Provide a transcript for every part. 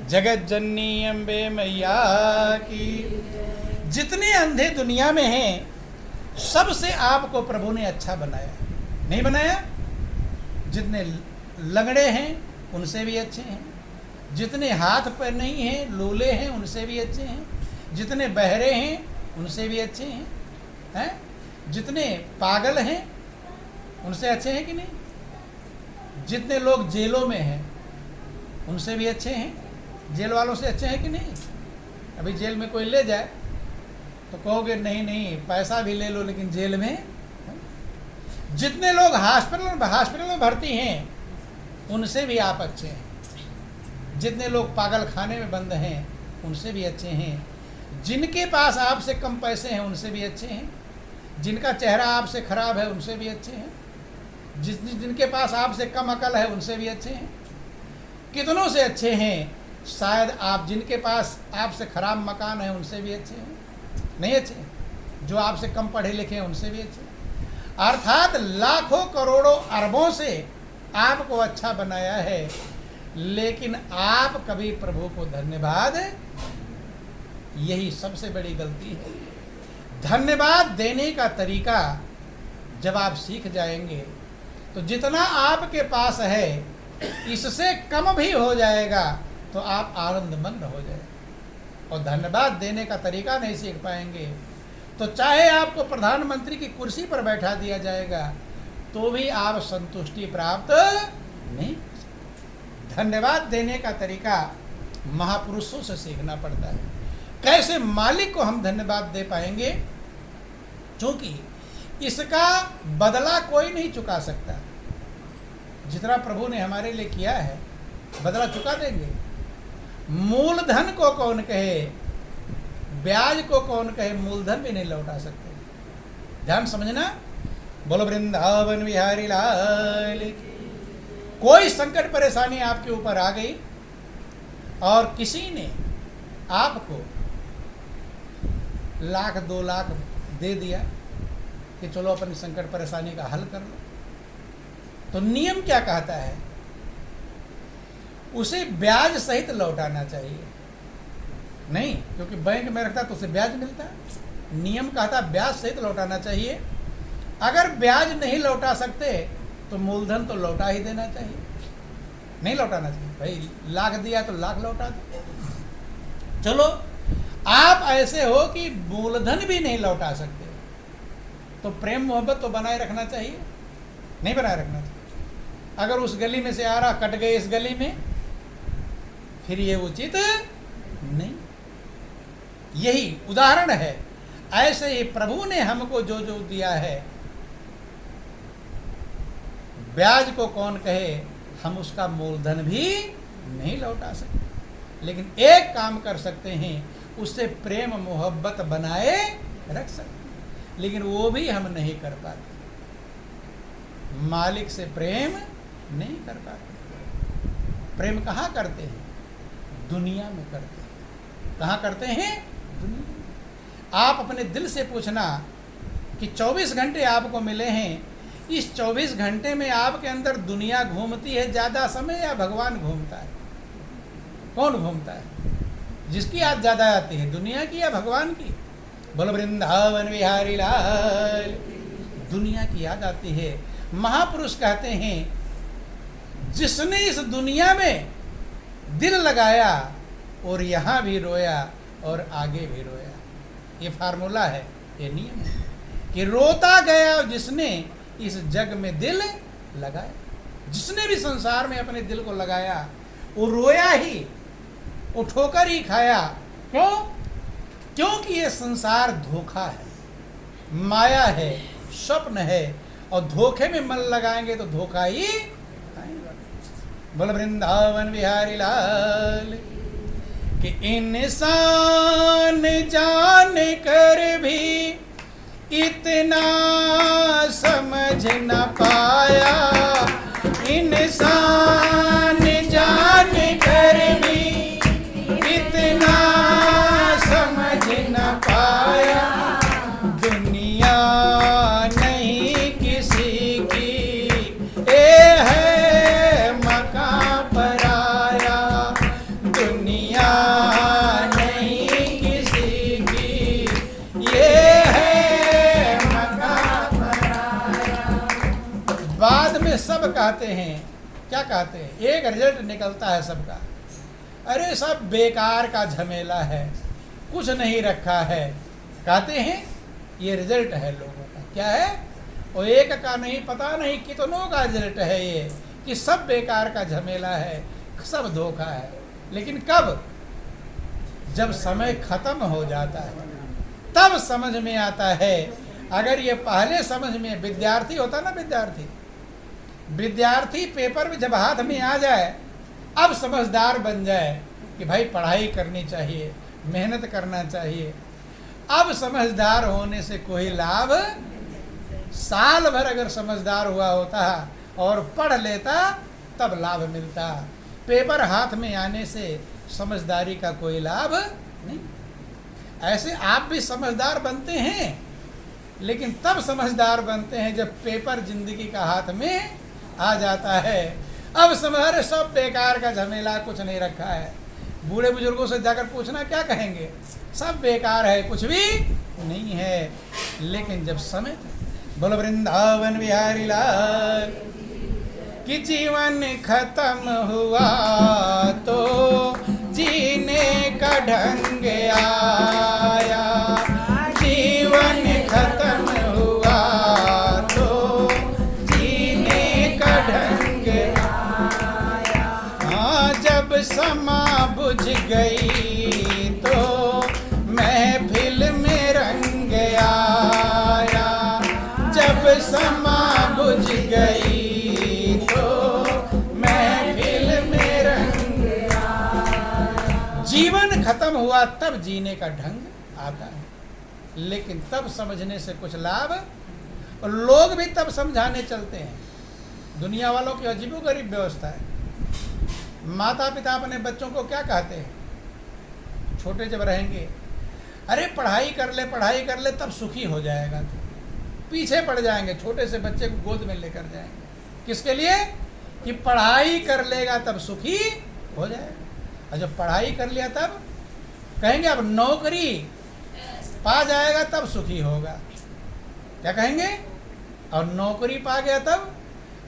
जगत जननी अम्बे मैया की। जितने अंधे दुनिया में हैं सबसे आपको प्रभु ने अच्छा बनाया, नहीं बनाया? जितने लंगड़े हैं उनसे भी अच्छे हैं, जितने हाथ पैर नहीं हैं लूले हैं उनसे भी अच्छे हैं, जितने बहरे हैं उनसे भी अच्छे हैं, जितने पागल हैं उनसे अच्छे हैं कि नहीं? जितने लोग जेलों में हैं उनसे भी अच्छे हैं, जेल वालों से अच्छे हैं कि नहीं? अभी जेल में कोई ले जाए तो कहोगे नहीं नहीं पैसा भी ले लो लेकिन जेल में। जितने लोग हॉस्पिटल में भर्ती हैं उनसे भी आप अच्छे हैं, जितने लोग पागल खाने में बंद हैं उनसे भी अच्छे हैं, जिनके पास आपसे कम पैसे हैं उनसे भी अच्छे हैं, जिनका चेहरा आपसे खराब है उनसे भी अच्छे हैं, जिनके पास आपसे कम अकल है उनसे भी अच्छे हैं। कितनों से अच्छे हैं? शायद आप जिनके पास आपसे खराब मकान है उनसे भी अच्छे हैं, नहीं अच्छे? जो आपसे कम पढ़े लिखे हैं उनसे भी अच्छे। अर्थात लाखों करोड़ों अरबों से आपको अच्छा बनाया है, लेकिन आप कभी प्रभु को धन्यवाद, यही सबसे बड़ी गलती है। धन्यवाद देने का तरीका जब आप सीख जाएंगे तो जितना आपके पास है इससे कम भी हो जाएगा तो आप आनंदमंद हो जाएंगे। और धन्यवाद देने का तरीका नहीं सीख पाएंगे तो चाहे आपको प्रधानमंत्री की कुर्सी पर बैठा दिया जाएगा तो भी आप संतुष्टि प्राप्त नहीं। धन्यवाद देने का तरीका महापुरुषों से सीखना पड़ता है। कैसे मालिक को हम धन्यवाद दे पाएंगे? क्योंकि इसका बदला कोई नहीं चुका सकता। जितना प्रभु ने हमारे लिए किया है बदला चुका देंगे। मूलधन को कौन कहे, ब्याज को कौन कहे, मूलधन भी नहीं लौटा सकते। ध्यान समझना। बोलो वृंदावन बिहारी लाल की। कोई संकट परेशानी आपके ऊपर आ गई और किसी ने आपको 1,00,000 2,00,000 दे दिया कि चलो अपनी संकट परेशानी का हल कर लो, तो नियम क्या कहता है? उसे ब्याज सहित लौटाना चाहिए। नहीं, क्योंकि बैंक में रखता तो उसे ब्याज मिलता। नियम कहता ब्याज सहित लौटाना चाहिए। अगर ब्याज नहीं लौटा सकते तो मूलधन तो लौटा ही देना चाहिए। नहीं लौटाना चाहिए भाई, 1,00,000 दिया तो 1,00,000 लौटा दो। चलो आप ऐसे हो कि मूलधन भी नहीं लौटा सकते तो प्रेम मोहब्बत तो बनाए रखना चाहिए, नहीं बनाए रखना चाहिए। अगर उस गली में से आ रहा, कट गए इस गली में, फिर ये उचित नहीं। यही उदाहरण है। ऐसे ही प्रभु ने हमको जो जो दिया है, ब्याज को कौन कहे, हम उसका मूलधन भी नहीं लौटा सकते, लेकिन एक काम कर सकते हैं, उससे प्रेम मोहब्बत बनाए रख सकते हैं, लेकिन वो भी हम नहीं कर पाते। मालिक से प्रेम नहीं कर पाते। प्रेम कहाँ करते हैं? दुनिया में करते हैं। कहाँ करते हैं? दुनिया में। आप अपने दिल से पूछना कि 24 घंटे आपको मिले हैं, इस 24 घंटे में आपके अंदर दुनिया घूमती है ज़्यादा समय या भगवान घूमता है? कौन घूमता है? जिसकी याद ज़्यादा आती है, दुनिया की या भगवान की? बोलो वृंदावन बिहारी लाल। दुनिया की याद आती है। महापुरुष कहते हैं जिसने इस दुनिया में दिल लगाया और यहाँ भी रोया और आगे भी रोया। ये फार्मूला है, ये नियम है कि रोता गया जिसने इस जग में दिल लगाया। जिसने भी संसार में अपने दिल को लगाया वो रोया ही, वो ठोकर ही खाया। क्यों? क्योंकि ये संसार धोखा है, माया है, स्वप्न है, और धोखे में मन लगाएंगे तो धोखा ही आएगा। बोल वृंदावन बिहारी लाल। कि इंसान जान कर भी इतना समझ न पाया, इंसान जान कर भी इतना समझ न पाया। दुनिया नहीं किसी की, ए है मकां पराया। दुनिया कहते हैं, क्या कहते हैं, एक रिजल्ट निकलता है सबका, अरे सब बेकार का झमेला है, कुछ नहीं रखा है। कहते हैं ये रिजल्ट है लोगों का। क्या है? और एक का नहीं, पता नहीं कितनों का रिजल्ट है ये, कि सब बेकार का झमेला है, सब धोखा है। लेकिन कब? जब समय खत्म हो जाता है तब समझ में आता है। अगर ये पहले समझ में, विद्यार्थी होता ना, विद्यार्थी पेपर में जब हाथ में आ जाए, अब समझदार बन जाए कि भाई पढ़ाई करनी चाहिए, मेहनत करना चाहिए। अब समझदार होने से कोई लाभ, साल भर अगर समझदार हुआ होता और पढ़ लेता तब लाभ मिलता। पेपर हाथ में आने से समझदारी का कोई लाभ नहीं। ऐसे आप भी समझदार बनते हैं, लेकिन तब समझदार बनते हैं जब पेपर जिंदगी का हाथ में आ जाता है। अब समझ, सब बेकार का झमेला, कुछ नहीं रखा है। बूढ़े बुजुर्गों से जाकर पूछना, क्या कहेंगे? सब बेकार है, कुछ भी नहीं है। लेकिन जब समय, बोलो वृंदावन बिहारी लाल कि जीवन खत्म हुआ तो जीने का ढंग आया, जीवन खत्म हुआ तो जीने का ढंग आया। हाँ, जब समा बुझ गई तो महफिल में रंग आया, जब समा बुझ गई जीवन खत्म हुआ तब जीने का ढंग आता है। लेकिन तब समझने से कुछ लाभ, और लोग भी तब समझाने चलते हैं। दुनिया वालों की अजीबो गरीब व्यवस्था है। माता पिता अपने बच्चों को क्या कहते हैं छोटे जब रहेंगे? अरे पढ़ाई कर ले तब सुखी हो जाएगा। तो पीछे पड़ जाएंगे, छोटे से बच्चे को गोद में लेकर जाएंगे। किसके लिए? कि पढ़ाई कर लेगा तब सुखी हो जाएगा। और जब पढ़ाई कर लिया तब कहेंगे अब नौकरी पा जाएगा तब सुखी होगा। क्या कहेंगे? और नौकरी पा गया तब,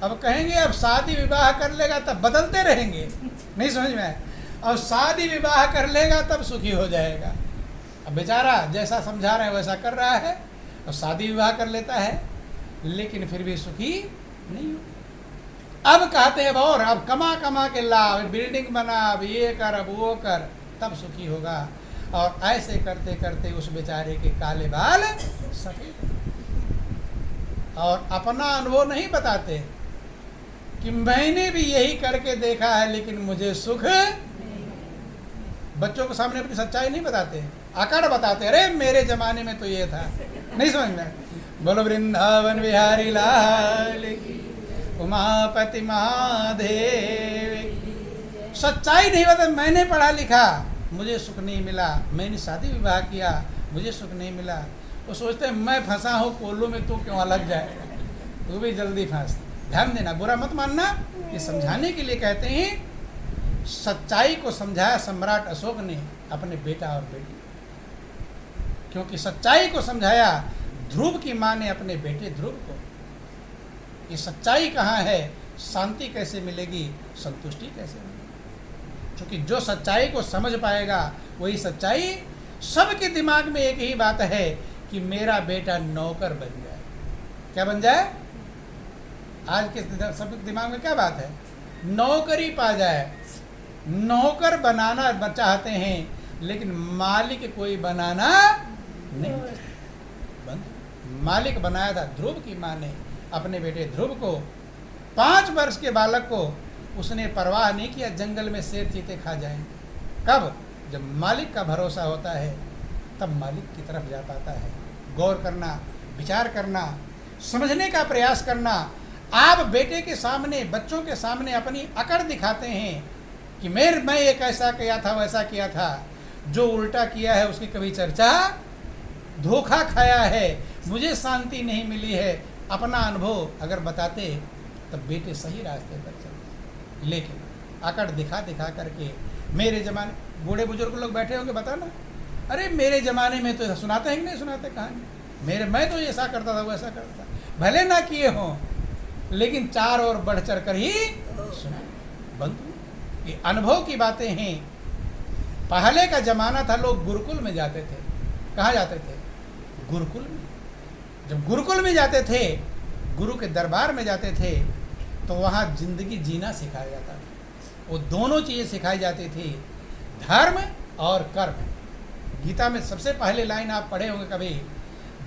अब कहेंगे अब शादी विवाह कर लेगा तब, बदलते रहेंगे। नहीं समझ में? और शादी विवाह कर लेगा तब सुखी हो जाएगा। अब बेचारा जैसा समझा रहे हैं वैसा कर रहा है, और शादी विवाह कर लेता है, लेकिन फिर भी सुखी नहीं हो। अब कहते हैं और अब कमा के लाभ, बिल्डिंग बना, अब ये कर, अब वो कर, तब सुखी होगा। और ऐसे करते करते उस बेचारे के काले बाल सफेद। और अपना अनुभव नहीं बताते कि मैंने भी यही करके देखा है लेकिन मुझे सुख। बच्चों के सामने अपनी सच्चाई नहीं बताते, अकड़ बताते, अरे मेरे जमाने में तो ये था। नहीं समझ में? बोलो वृंदावन बिहारी लाल की, उमापति महादेव। सच्चाई नहीं बता, मैंने पढ़ा लिखा, मुझे सुख नहीं मिला, मैंने शादी विवाह किया, मुझे सुख नहीं मिला। वो सोचते हैं मैं फंसा हूँ कोल्लू में, तू क्यों अलग जाएगा, तू भी जल्दी फंस। ध्यान देना, बुरा मत मानना, ये समझाने के लिए कहते हैं। सच्चाई को समझाया सम्राट अशोक ने अपने बेटा और बेटी, क्योंकि सच्चाई को समझाया ध्रुव की माँ ने अपने बेटे ध्रुव को। ये सच्चाई कहाँ है, शांति कैसे मिलेगी, संतुष्टि कैसे मिलेगी? क्योंकि जो सच्चाई को समझ पाएगा वही सच्चाई। सबके दिमाग में एक ही बात है कि मेरा बेटा नौकर बन जाए। क्या बन जाए? आज के सब दिमाग में क्या बात है? नौकरी पा जाए। नौकर बनाना चाहते हैं लेकिन मालिक कोई बनाना नहीं। मालिक बनाया था ध्रुव की माँ ने अपने बेटे ध्रुव को। 5 वर्ष के बालक को उसने परवाह नहीं किया, जंगल में शेर चीते खा जाएं। कब? जब मालिक का भरोसा होता है तब मालिक की तरफ जा पाता है। गौर करना, विचार करना, समझने का प्रयास करना। आप बेटे के सामने, बच्चों के सामने अपनी अकड़ दिखाते हैं कि मैं एक ऐसा किया था, वैसा किया था। जो उल्टा किया है उसकी कभी चर्चा, धोखा खाया है, मुझे शांति नहीं मिली है, अपना अनुभव अगर बताते तब बेटे सही रास्ते पर चलते। लेकिन अकड़ दिखा दिखा करके, मेरे ज़माने, बूढ़े बुजुर्ग लोग बैठे होंगे, बताना, अरे मेरे ज़माने में तो सुनाते हैं कि नहीं सुनाते कहानी, मैं तो ऐसा करता था, वैसा करता था। भले ना किए हों, लेकिन चार और बढ़ चढ़ कर ही सुना। बंधु, ये अनुभव की बातें हैं। पहले का जमाना था, लोग गुरुकुल में जाते थे। कहाँ जाते थे? गुरुकुल में। जब गुरुकुल में जाते थे, गुरु के दरबार में जाते थे, तो वहाँ जिंदगी जीना सिखाया जाता था। वो दोनों चीज़ें सिखाई जाती थी, धर्म और कर्म। गीता में सबसे पहले लाइन आप पढ़े होंगे कभी,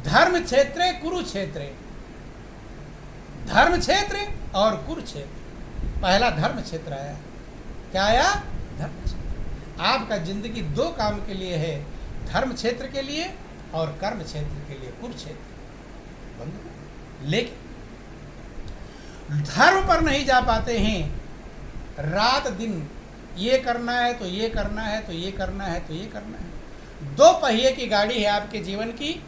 धर्म क्षेत्रे कुरुक्षेत्रे। धर्म क्षेत्र और कुरुक्षेत्र। पहला धर्म क्षेत्र आया। क्या आया? धर्म क्षेत्र। आपका जिंदगी दो काम के लिए है, धर्म क्षेत्र के लिए और कर्म क्षेत्र के लिए, कुरुक्षेत्र। लेकिन धर्म पर नहीं जा पाते हैं। रात दिन ये करना है तो ये करना है तो ये करना है तो ये करना है। दो पहिए की गाड़ी है आपके जीवन की,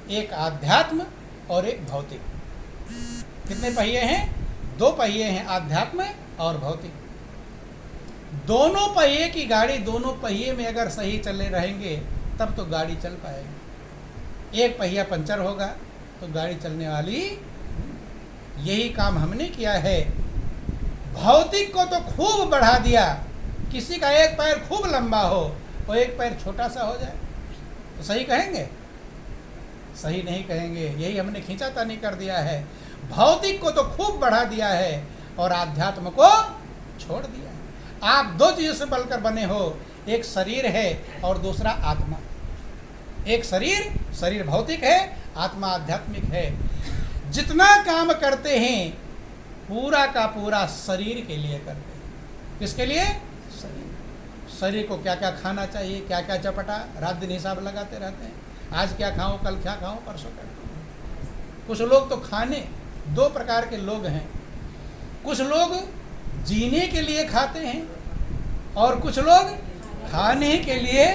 एक आध्यात्म और एक भौतिक। कितने पहिए हैं? दो पहिए हैं, आध्यात्म और भौतिक। दोनों पहिए की गाड़ी, दोनों पहिए में अगर सही चले रहेंगे तब तो गाड़ी चल पाएगी। एक पहिया पंचर होगा तो गाड़ी चलने वाली। यही काम हमने किया है। भौतिक को तो खूब बढ़ा दिया। किसी का एक पैर खूब लंबा हो और एक पैर छोटा सा हो जाए तो सही कहेंगे? सही नहीं कहेंगे। यही हमने खींचातानी कर दिया है। भौतिक को तो खूब बढ़ा दिया है और आध्यात्म को छोड़ दिया है। आप दो चीजों से बनकर बने हो, एक शरीर है और दूसरा आत्मा। एक शरीर भौतिक है, आत्मा आध्यात्मिक है। जितना काम करते हैं पूरा का पूरा शरीर के लिए करते हैं। किसके लिए? शरीर को क्या क्या खाना चाहिए, क्या क्या चपटा, रात दिन हिसाब लगाते रहते हैं। आज क्या खाऊं, कल क्या खाऊं, परसों क्या खाऊं। कुछ लोग तो खाने, दो प्रकार के लोग हैं। कुछ लोग जीने के लिए खाते हैं और कुछ लोग खाने के लिए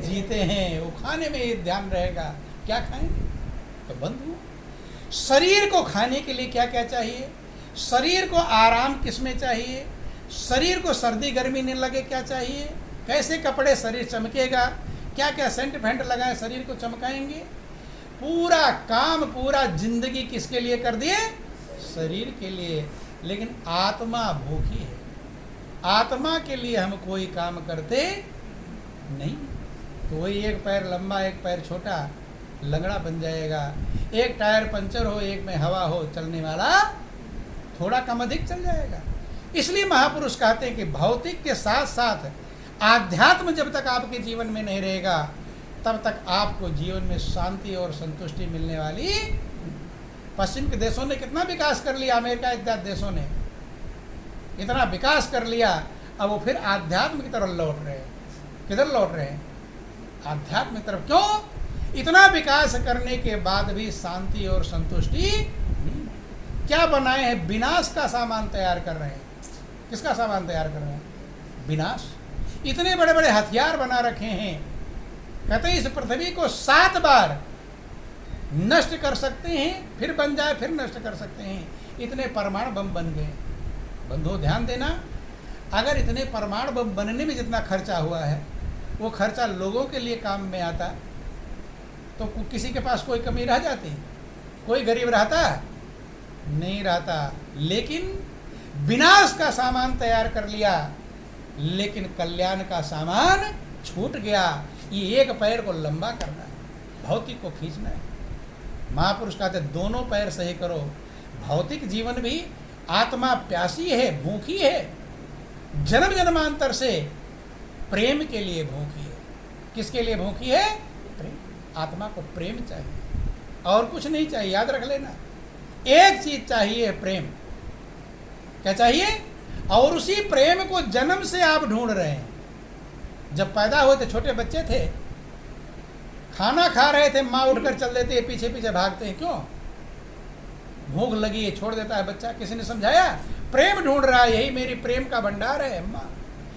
जीते हैं। वो खाने में ही ध्यान रहेगा, क्या खाएंगे। तो बंधु, शरीर को खाने के लिए क्या क्या चाहिए, शरीर को आराम किसमें चाहिए, शरीर को सर्दी गर्मी नहीं लगे क्या चाहिए, कैसे कपड़े शरीर चमकेगा, क्या क्या सेंट फेंट लगाए शरीर को चमकाएंगे। पूरा काम, पूरा जिंदगी किसके लिए कर दिए? शरीर के लिए। लेकिन आत्मा भूखी है। आत्मा के लिए हम कोई काम करते नहीं। तो वही एक पैर लंबा एक पैर छोटा, लंगड़ा बन जाएगा। एक टायर पंचर हो, एक में हवा हो, चलने वाला थोड़ा कम अधिक चल जाएगा। इसलिए महापुरुष कहते हैं कि भौतिक के साथ साथ आध्यात्म जब तक आपके जीवन में नहीं रहेगा तब तक आपको जीवन में शांति और संतुष्टि मिलने वाली। पश्चिम के देशों ने कितना विकास कर लिया, अमेरिका इत्यादि देशों ने इतना विकास कर लिया, अब वो फिर आध्यात्म की तरफ लौट रहे हैं। किधर लौट रहे हैं? आध्यात्म की तरफ। क्यों? इतना विकास करने के बाद भी शांति और संतुष्टि नहीं। क्या बनाए हैं? विनाश का सामान तैयार कर रहे हैं। किसका सामान तैयार कर रहे हैं? विनाश। इतने बड़े बड़े हथियार बना रखे हैं, कहते हैं इस पृथ्वी को 7 बार नष्ट कर सकते हैं, फिर बन जाए फिर नष्ट कर सकते हैं। इतने परमाणु बम बन गए। बंधुओं ध्यान देना, अगर इतने परमाणु बम बनने में जितना खर्चा हुआ है वो खर्चा लोगों के लिए काम में आता तो किसी के पास कोई कमी रह जाती? कोई गरीब रहता? नहीं रहता। लेकिन विनाश का सामान तैयार कर लिया, लेकिन कल्याण का सामान छूट गया। ये एक पैर को लंबा करना है, भौतिक को खींचना है। महापुरुष कहते दोनों पैर सही करो। भौतिक जीवन भी, आत्मा प्यासी है, भूखी है, जन्म जन्मांतर से प्रेम के लिए भूखी है। किसके लिए भूखी है? प्रेम। आत्मा को प्रेम चाहिए और कुछ नहीं चाहिए। याद रख लेना, एक चीज चाहिए, प्रेम। क्या चाहिए? और उसी प्रेम को जन्म से आप ढूंढ रहे हैं। जब पैदा हुए थे, छोटे बच्चे थे, खाना खा रहे थे, माँ उठकर चल देती है, पीछे पीछे भागते हैं। क्यों? भूख लगी है, छोड़ देता है बच्चा। किसी ने समझाया? प्रेम ढूंढ रहा है, यही मेरी प्रेम का भंडार है अम्मा,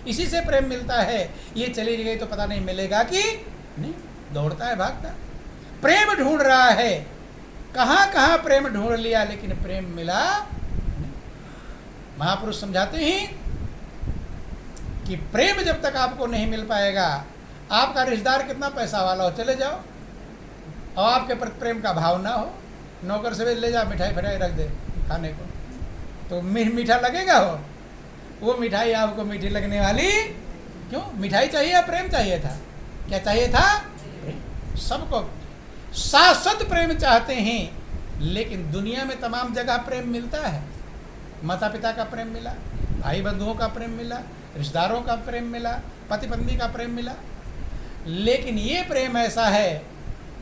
इसी से प्रेम मिलता है। ये चली गई तो पता नहीं मिलेगा कि नहीं, दौड़ता है, भागता। प्रेम ढूंढ रहा है, कहाँ कहाँ प्रेम ढूंढ लिया, लेकिन प्रेम मिला नहीं। महापुरुष समझाते हैं कि प्रेम जब तक आपको नहीं मिल पाएगा, आपका रिश्तेदार कितना पैसा वाला हो, चले जाओ, और आपके प्रति प्रेम का भाव ना हो, नौकर से ले जा, मिठाई फिराई रख दे खाने को, तो मीठा लगेगा वो मिठाई आपको मीठी लगने वाली क्यों? मिठाई चाहिए या प्रेम चाहिए था? क्या चाहिए था? सबको शाश्वत प्रेम चाहते हैं, लेकिन दुनिया में तमाम जगह प्रेम मिलता है। माता पिता का प्रेम मिला, भाई बंधुओं का प्रेम मिला, रिश्तेदारों का प्रेम मिला, पति पत्नी का प्रेम मिला, लेकिन ये प्रेम ऐसा है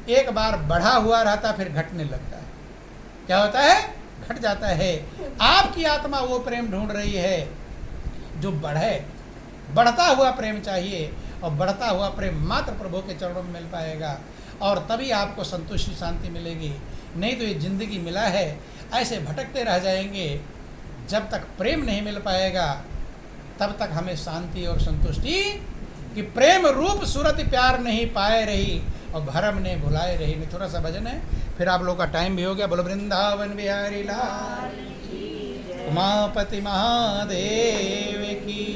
एक बार बढ़ा हुआ रहता फिर घटने लगता है। क्या होता है? घट जाता है। आपकी आत्मा वो प्रेम ढूंढ रही है जो बढ़े, बढ़ता हुआ प्रेम चाहिए, और बढ़ता हुआ प्रेम मात्र प्रभु के चरणों में मिल पाएगा, और तभी आपको संतुष्टि शांति मिलेगी। नहीं तो ये जिंदगी मिला है ऐसे भटकते रह जाएंगे। जब तक प्रेम नहीं मिल पाएगा तब तक हमें शांति और संतुष्टि कि प्रेम रूप सूरत प्यार नहीं पाए रही, और भरम ने भुलाए रही। नहीं, थोड़ा सा भजन है, फिर आप लोग का टाइम भी हो गया। बोलो वृंदावन बिहारी लाल उमापति महादेव की।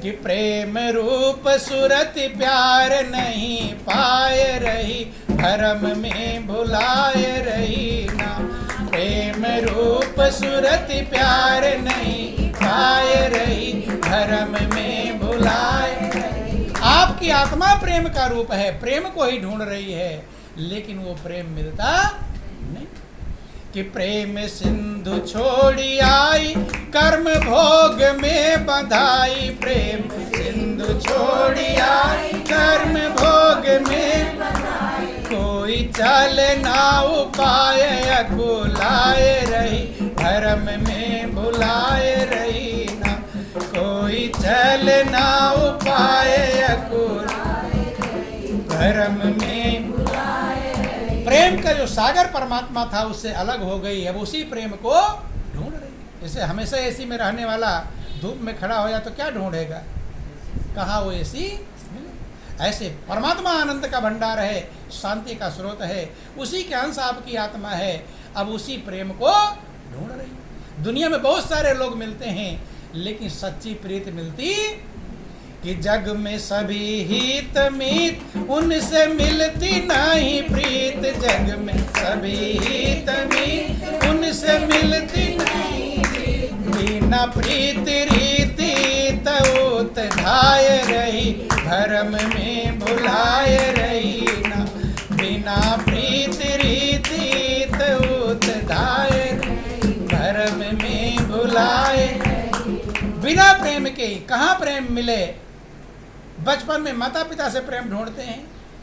कि प्रेम रूप सूरत प्यार नहीं पाए रही, भरम में भुलाए रही ना। प्रेम रूप सूरत प्यार नहीं पाए रही, भरम में भुलाए रही। आपकी आत्मा प्रेम का रूप है, प्रेम को ही ढूंढ रही है, लेकिन वो प्रेम मिलता नहीं। कि प्रेम सिंधु छोड़ी आई, कर्म भोग में बंधाई। प्रेम सिंधु छोड़ी आई, कर्म भोग में बंधाई। कोई चल ना उपाय अकुलाए रही, भरम में भुलाए रही ना। कोई चल ना उपाय अकुलाए रही, भरम में भुलाए रही। प्रेम का जो सागर परमात्मा था उससे अलग हो गई, अब उसी प्रेम को ढूंढ रही। जैसे हमेशा एसी में रहने वाला धूप में खड़ा हो जाए तो क्या ढूंढेगा? कहाँ वो एसी? ऐसे परमात्मा आनंद का भंडार है, शांति का स्रोत है, उसी के अंश आपकी आत्मा है, अब उसी प्रेम को ढूंढ रही। दुनिया में बहुत सारे लोग मिलते हैं, लेकिन सच्ची प्रीत मिलती कि जग में सभी हित मीत, उनसे मिलती नहीं प्रीत। जग में सभी हित मीत, उनसे मिलती नहीं प्रीत। बिना प्रीत रीति तऊत धाय रही, भरम में भुलाए रही ना। बिना प्रीत रीति तऊत धाय रही, भरम में भुलाए रही। बिना प्रेम के कहाँ प्रेम मिले? बचपन में माता पिता से प्रेम ढूंढते हैं,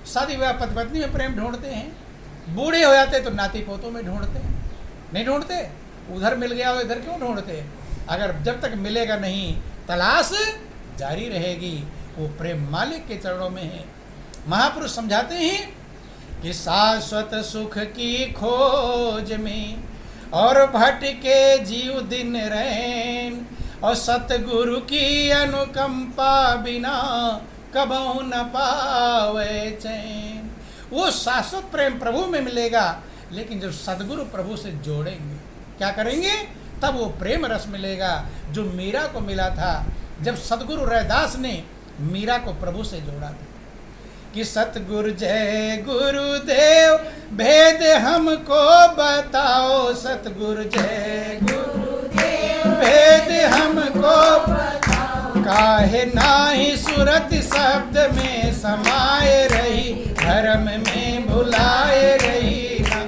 शादी विवाह पति पत्नी में प्रेम ढूंढते हैं, बूढ़े हो जाते तो नाती पोतों में ढूंढते हैं। नहीं ढूंढते? उधर मिल गया तो इधर क्यों ढूंढते? अगर जब तक मिलेगा नहीं तलाश जारी रहेगी। वो प्रेम मालिक के चरणों में है। महापुरुष समझाते हैं कि शाश्वत सुख की खोज में और भटके जीव दिन रैन, और सतगुरु की अनुकंपा बिना कबहू न पावे चैन। वो शाश्वत प्रेम प्रभु में मिलेगा, लेकिन जब सतगुरु प्रभु से जोड़ेंगे, क्या करेंगे? तब वो प्रेम रस मिलेगा जो मीरा को मिला था जब सतगुरु रैदास ने मीरा को प्रभु से जोड़ा था। कि सतगुरु जय गुरुदेव भेद हमको बताओ, सतगुरु जय गुरुदेव भेद हमको बताओ। काहे नाही सुरत शब्द में समाये रही, धर्म में भुलाए रही ना।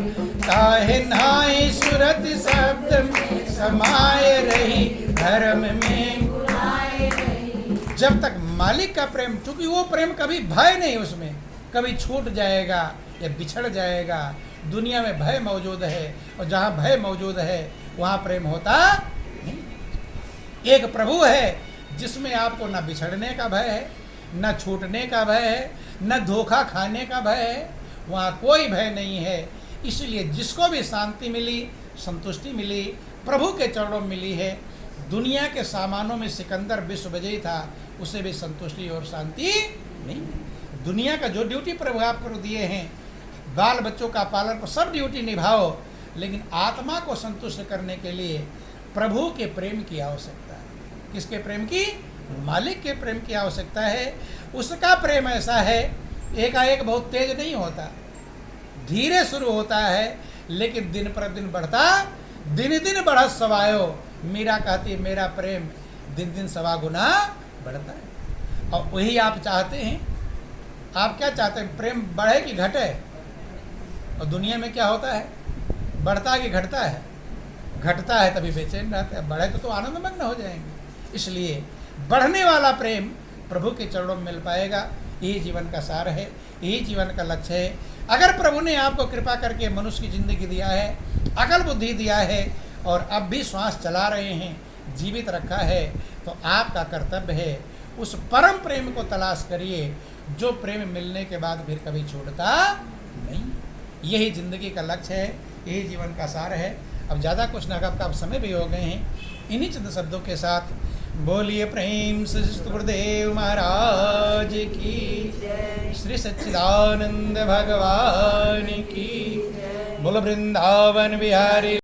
काहे नाही सुरत शब्द में समाये रही, धर्म में भुलाए रही। जब तक मालिक का प्रेम, क्योंकि वो प्रेम कभी भय नहीं, उसमें कभी छूट जाएगा या बिछड़ जाएगा। दुनिया में भय मौजूद है, और जहाँ भय मौजूद है वहाँ प्रेम होता नहीं। एक प्रभु है जिसमें आपको न बिछड़ने का भय है, न छूटने का भय है, न धोखा खाने का भय है, वहाँ कोई भय नहीं है। इसलिए जिसको भी शांति मिली, संतुष्टि मिली, प्रभु के चरणों में मिली है। दुनिया के सामानों में सिकंदर विश्व विजयी था, उसे भी संतुष्टि और शांति नहीं। दुनिया का जो ड्यूटी प्रभु आपको दिए हैं, बाल बच्चों का पालन को सब ड्यूटी निभाओ, लेकिन आत्मा को संतुष्ट करने के लिए प्रभु के प्रेम की आवश्यकता है। किसके प्रेम की? मालिक के प्रेम की आवश्यकता है। उसका प्रेम ऐसा है, एकाएक बहुत तेज नहीं होता, धीरे शुरू होता है, लेकिन दिन पर दिन बढ़ता, दिन दिन बढ़त सवायो, मीरा कहती है मेरा प्रेम दिन दिन 1.25 गुना बढ़ता है। और वही आप चाहते हैं। आप क्या चाहते हैं, प्रेम बढ़े कि घटे? और दुनिया में क्या होता है, बढ़ता है कि घटता है? घटता है तभी बेचैन रहते हैं, बढ़े तो आनंद मग्न हो जाएंगे। इसलिए बढ़ने वाला प्रेम प्रभु के चरणों में मिल पाएगा। यही जीवन का सार है, यही जीवन का लक्ष्य है। अगर प्रभु ने आपको कृपा करके मनुष्य की जिंदगी दिया है, अकल बुद्धि दिया है और अब भी श्वास चला रहे हैं, जीवित रखा है, तो आपका कर्तव्य है उस परम प्रेम को तलाश करिए, जो प्रेम मिलने के बाद फिर कभी छूटता नहीं। यही जिंदगी का लक्ष्य है, यही जीवन का सार है। अब ज़्यादा कुछ ना, अब समय भी हो गए हैं। इन्हीं चंद शब्दों के साथ बोलिए प्रेम से गुरुदेव महाराज की, श्री सच्चिदानंद भगवान की, बोलो वृंदावन बिहारी।